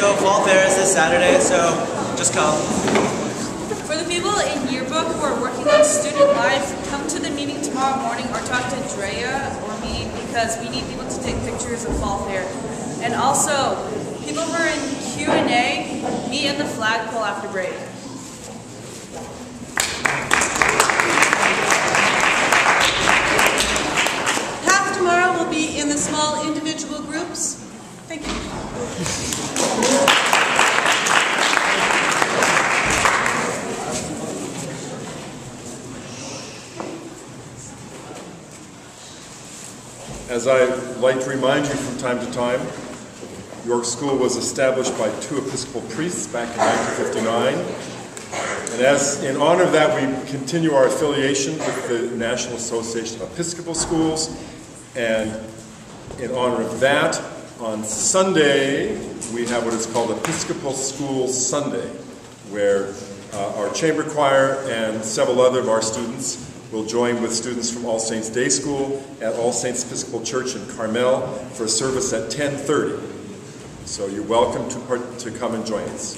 So Fall Fair is this Saturday, so just come. For the people in yearbook who are working on student life, come to the meeting tomorrow morning or talk to Drea or me because we need people to take pictures of Fall Fair. And also, people who are in Q&A, meet in the flagpole after break. Half tomorrow will be in the small individual groups. Thank you. As I like to remind you from time to time, York School was established by 2 Episcopal priests back in 1959. And as in honor of that, we continue our affiliation with the National Association of Episcopal Schools. And in honor of that, on Sunday, we have what is called Episcopal School Sunday, where our chamber choir and several other of our students will join with students from All Saints Day School at All Saints Episcopal Church in Carmel for a service at 10:30. So you're welcome to come and join us.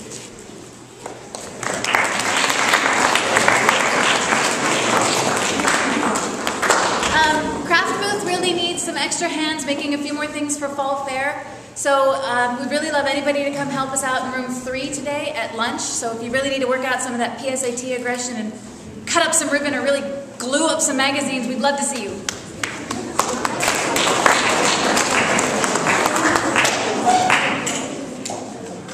Craft booth really needs some extra hands making a few more things for Fall Fair. So we'd really love anybody to come help us out in room 3 today at lunch. So if you really need to work out some of that PSAT aggression and cut up some ribbon or really glue up some magazines, we'd love to see you.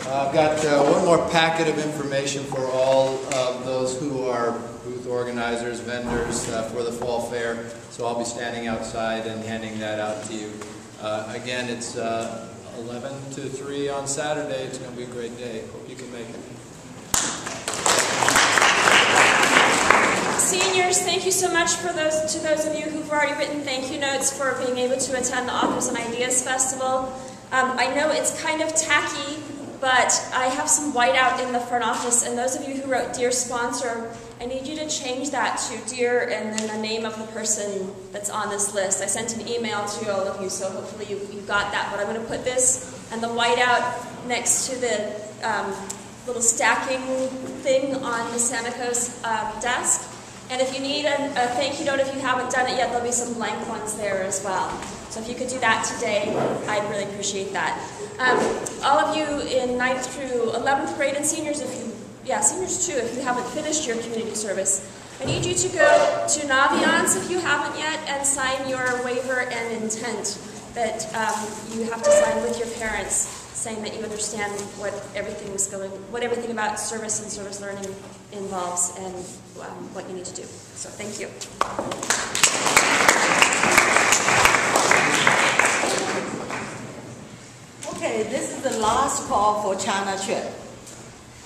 I've got one more packet of information for all of those who are booth organizers, vendors for the Fall Fair. So I'll be standing outside and handing that out to you. Again, it's 11 to 3 on Saturday. It's going to be a great day. Hope you can make it. Seniors, thank you so much to those of you who've already written thank you notes for being able to attend the Authors and Ideas Festival. I know it's kind of tacky, but I have some whiteout in the front office, and those of you who wrote Dear Sponsor, I need you to change that to Dear and then the name of the person that's on this list. I sent an email to all of you, so hopefully you got that, but I'm going to put this and the whiteout next to the little stacking thing on Ms. Samico's desk. And if you need a thank you note, if you haven't done it yet, there'll be some blank ones there as well. So if you could do that today, I'd really appreciate that. All of you in 9th through 11th grade and seniors, seniors too, if you haven't finished your community service, I need you to go to Naviance if you haven't yet and sign your waiver and intent that you have to sign with your parents, saying that you understand what everything about service and service learning involves and what you need to do. So thank you. Okay, this is the last call for China trip.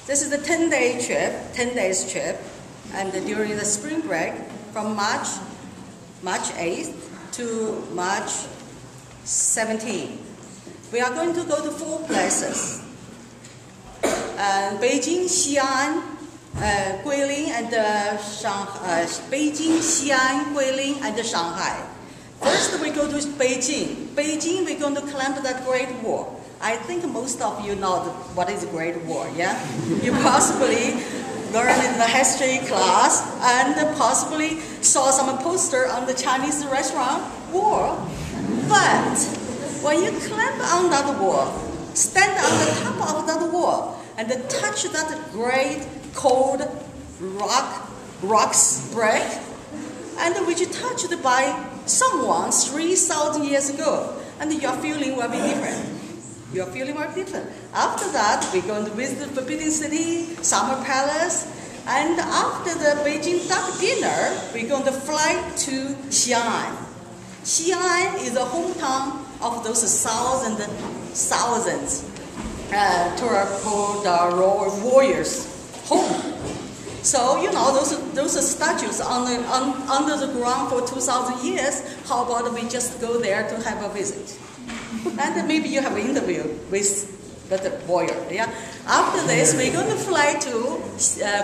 This is the 10-day trip, 10 days trip, and during the spring break from March 8th to March 17th. We are going to go to 4 places. Beijing, Xi'an, Guilin, and Shanghai. Beijing, Xi'an, Guilin, and Shanghai. First, we go to Beijing. Beijing, we're going to climb that Great Wall. I think most of you know what is the Great Wall, yeah? You possibly learned in the history class and possibly saw some poster on the Chinese restaurant wall. But when you climb on that wall, stand on the top of that wall, and touch that great cold rocks break, and which touched by someone 3,000 years ago, and your feeling will be different. Your feeling will be different. After that, we're going to visit the Forbidden City, Summer Palace, and after the Beijing Duck Dinner, we're going to fly to Xi'an. Xi'an is the hometown of those thousands terracotta warriors' home. So, you know, those statues under the ground for 2,000 years, how about we just go there to have a visit? And maybe you have an interview with the warrior, yeah? After this, we're going to fly to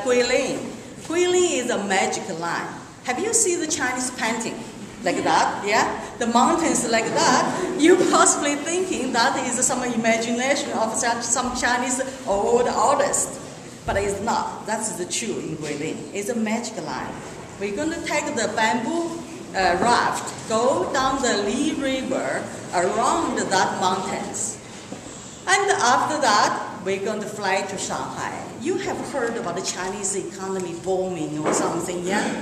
Guilin. Guilin is a magic land. Have you seen the Chinese painting? like that, yeah? The mountains like that, you possibly thinking that is some imagination of some Chinese old artist. But it's not. That's the true in Guilin. It's a magic line. We're going to take the bamboo raft, go down the Li River around that mountains. And after that, we're going to fly to Shanghai. You have heard about the Chinese economy booming or something, yeah?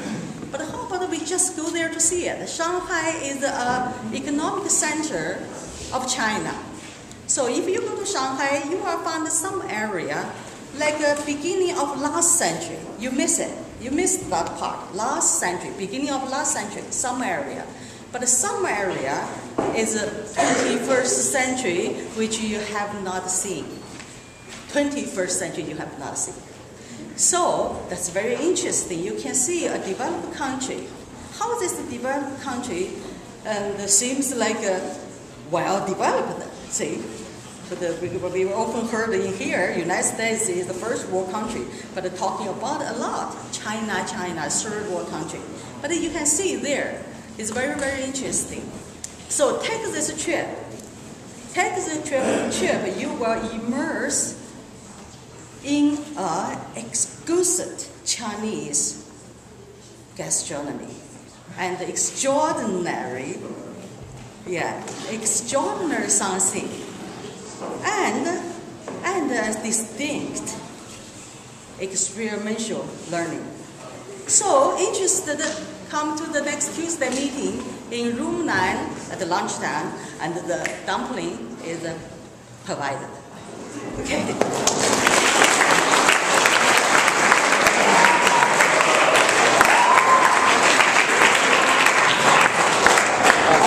But how about we just go there to see it? Shanghai is the economic center of China. So if you go to Shanghai, you will find some area like the beginning of last century. You miss it. You missed that part. Last century, beginning of last century, some area. But some area is 21st century, which you have not seen. 21st century you have not seen. So that's very interesting. You can see a developed country. How is this developed country seems like well developed, see? But we often heard in here, United States is the first world country, but talking about a lot, China, third world country. But you can see there, it's very, very interesting. So take this trip. Take this trip, you will immerse in an exquisite Chinese gastronomy and extraordinary something. And a distinct experiential learning. So interested, come to the next Tuesday meeting in room 9 at the lunchtime, and the dumpling is provided. Okay.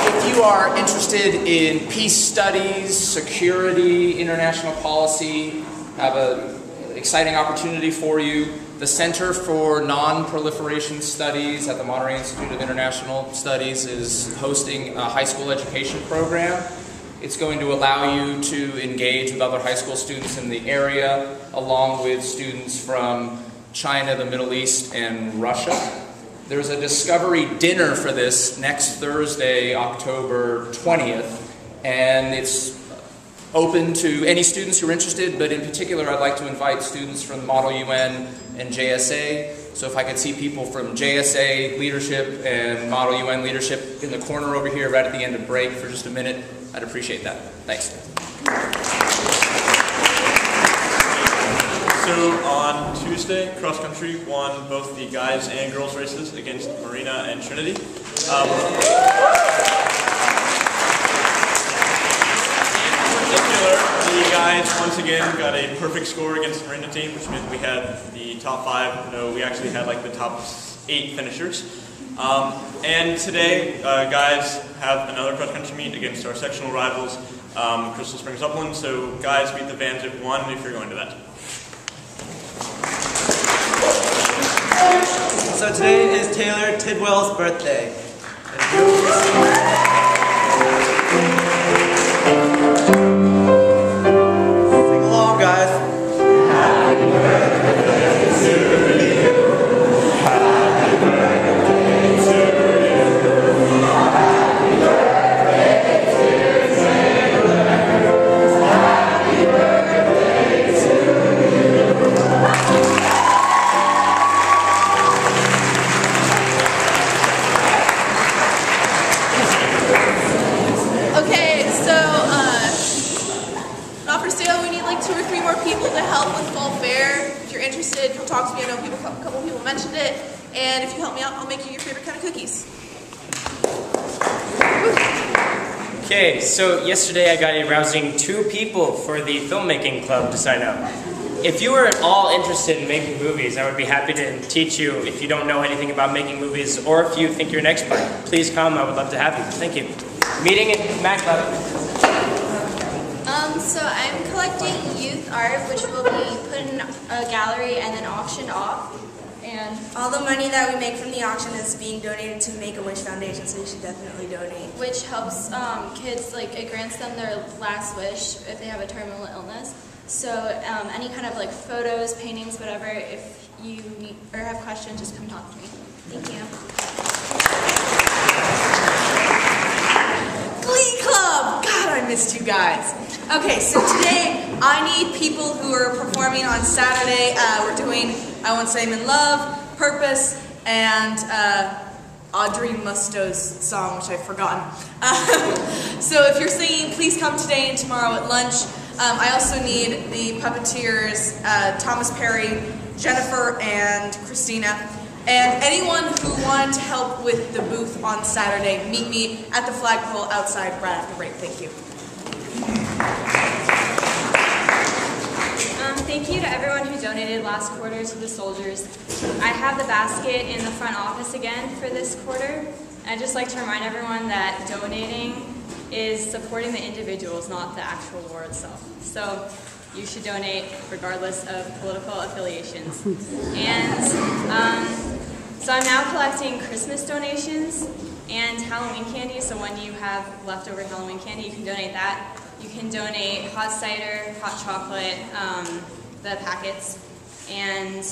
If you are interested in peace studies, security, international policy, have an exciting opportunity for you. The Center for Non-Proliferation Studies at the Monterey Institute of International Studies is hosting a high school education program. It's going to allow you to engage with other high school students in the area, along with students from China, the Middle East, and Russia. There's a discovery dinner for this next Thursday, October 20th, and it's open to any students who are interested, but in particular I'd like to invite students from Model UN and JSA. So if I could see people from JSA leadership and Model UN leadership in the corner over here right at the end of break for just a minute, I'd appreciate that. Thanks. So on Tuesday, cross country won both the guys and girls races against Marina and Trinity. In particular, the guys once again got a perfect score against the Marina team, which meant we had the top 5. No, we actually had like the top 8 finishers. And today, guys have another cross country meet against our sectional rivals, Crystal Springs Upland. So guys beat the Vans at 1 if you're going to that. So today is Taylor Tidwell's birthday. Sing along, guys. Happy birthday to you. Happy birthday to you. Happy birthday to Taylor. Happy birthday to you. Interested, come talk to me. I know a couple people mentioned it, and if you help me out, I'll make you your favorite kind of cookies. Okay, so yesterday I got a rousing 2 people for the filmmaking club to sign up. If you are at all interested in making movies, I would be happy to teach you if you don't know anything about making movies, or if you think you're an expert. Please come, I would love to have you. Thank you. Meeting at Mac Lab. So I'm collecting youth art, which will be put in a gallery and then auctioned off. And all the money that we make from the auction is being donated to Make-A-Wish Foundation, so you should definitely donate. Which helps kids, like it grants them their last wish if they have a terminal illness. So any kind of like photos, paintings, whatever, if you need or have questions, just come talk to me. Thank you. guys. Okay, so today I need people who are performing on Saturday. We're doing I Won't Say I'm in Love, Purpose, and Audrey Musto's song, which I've forgotten. So if you're singing, please come today and tomorrow at lunch. I also need the puppeteers, Thomas Perry, Jennifer, and Christina. And anyone who wanted to help with the booth on Saturday, meet me at the flagpole outside right after break. Thank you. Thank you to everyone who donated last quarter to the soldiers. I have the basket in the front office again for this quarter. I'd just like to remind everyone that donating is supporting the individuals, not the actual war itself. So you should donate regardless of political affiliations. And so I'm now collecting Christmas donations and Halloween candy. So when you have leftover Halloween candy, you can donate that. You can donate hot cider, hot chocolate, the packets, and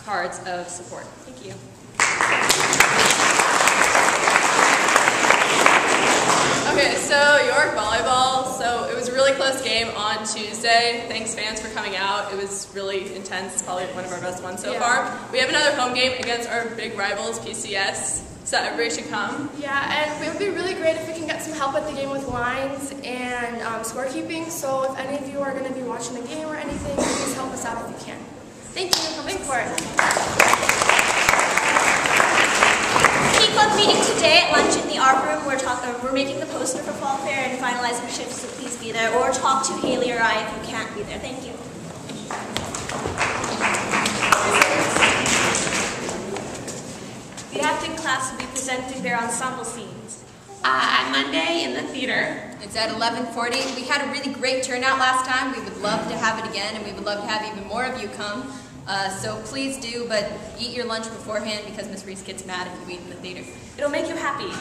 cards of support. Thank you. Okay, so York volleyball. So it was a really close game on Tuesday. Thanks fans for coming out. It was really intense. It's probably one of our best ones so far. We have another home game against our big rivals, PCS. So everybody should come. Yeah, and it would be really great if we can get some help at the game with lines and scorekeeping. So if any of you are going to be watching the game or anything, please help us out if you can. Thank you. Come support. Club meeting today at lunch in the art room. We're making the poster for Fall Fair and finalizing shifts, so please be there. Or talk to Haley or I if you can't be there. Thank you. The acting class will be presenting their ensemble scenes. On Monday in the theater. It's at 11:40. We had a really great turnout last time. We would love to have it again, and we would love to have even more of you come. So please do, but eat your lunch beforehand because Miss Reese gets mad if you eat in the theater. It'll make you happy.